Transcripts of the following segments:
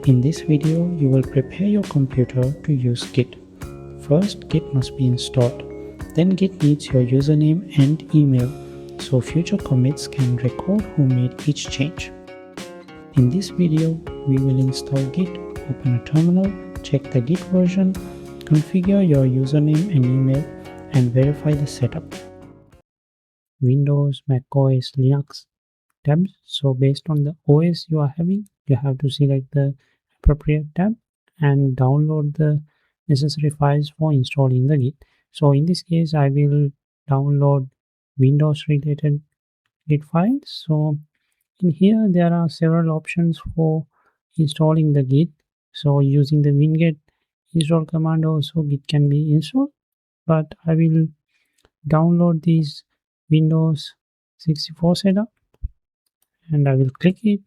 In this video, you will prepare your computer to use Git. First, Git must be installed. Then Git needs your username and email, so future commits can record who made each change. In this video, we will install Git, open a terminal, check the Git version, configure your username and email, and verify the setup. Windows, Mac OS, Linux tabs. So based on the OS you are having, you have to select the appropriate tab and download the necessary files for installing the Git. So in this case, I will download Windows related Git files. So in here, there are several options for installing the Git. So using the winget install command also Git can be installed, but I will download these Windows 64 setup and I will click it.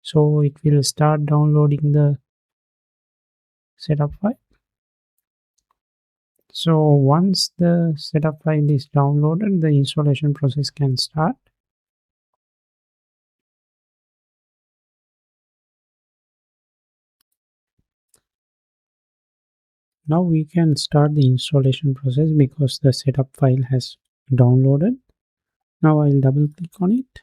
So it will start downloading the setup file. So once the setup file is downloaded, the installation process can start. Now we can start the installation process because the setup file has downloaded. Now I'll double click on it.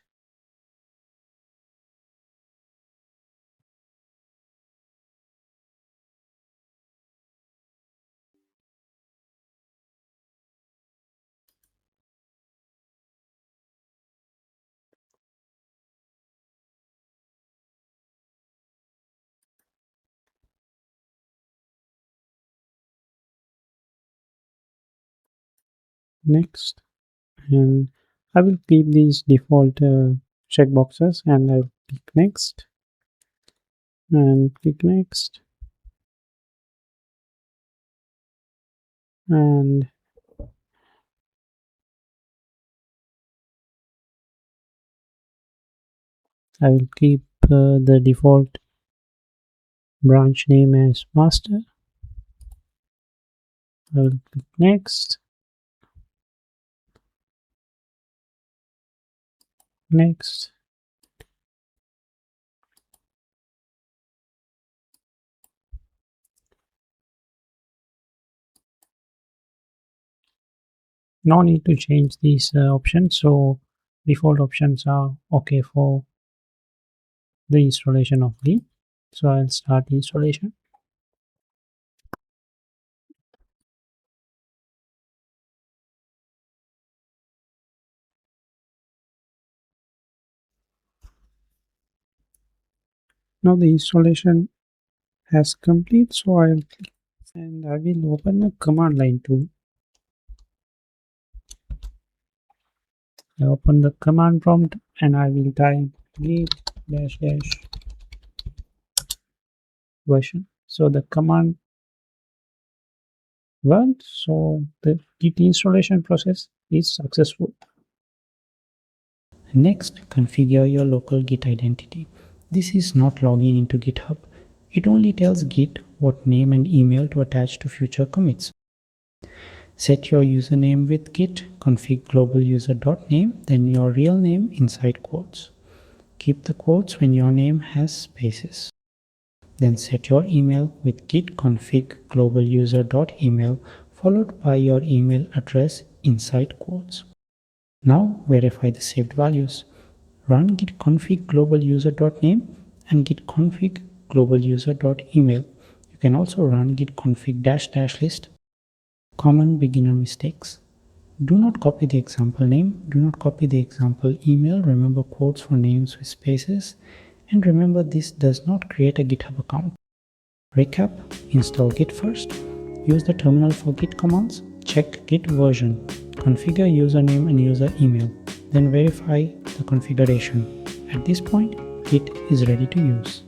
Next, and I will keep these default checkboxes and I'll click next and click next and I will keep the default branch name as master. I will click next, next, no need to change these options, so default options are okay for the installation of Git. So I'll start the installation. Now the installation has complete, so I'll click and I will open the command line tool. I open the command prompt and I will type git -- version. So the command worked, so the Git installation process is successful. Next, configure your local Git identity. This is not logging into GitHub. It only tells Git what name and email to attach to future commits. Set your username with git config global user.name, then your real name inside quotes. Keep the quotes when your name has spaces. Then set your email with git config global user.email followed by your email address inside quotes. Now verify the saved values. Run git config global user.name and git config global user.email. You can also run git config -- list. Common beginner mistakes. Do not copy the example name. Do not copy the example email. Remember quotes for names with spaces. And remember, this does not create a GitHub account. Recap: install Git first. Use the terminal for Git commands. Check Git version. Configure username and user email. Then verify the configuration. At this point, Git is ready to use.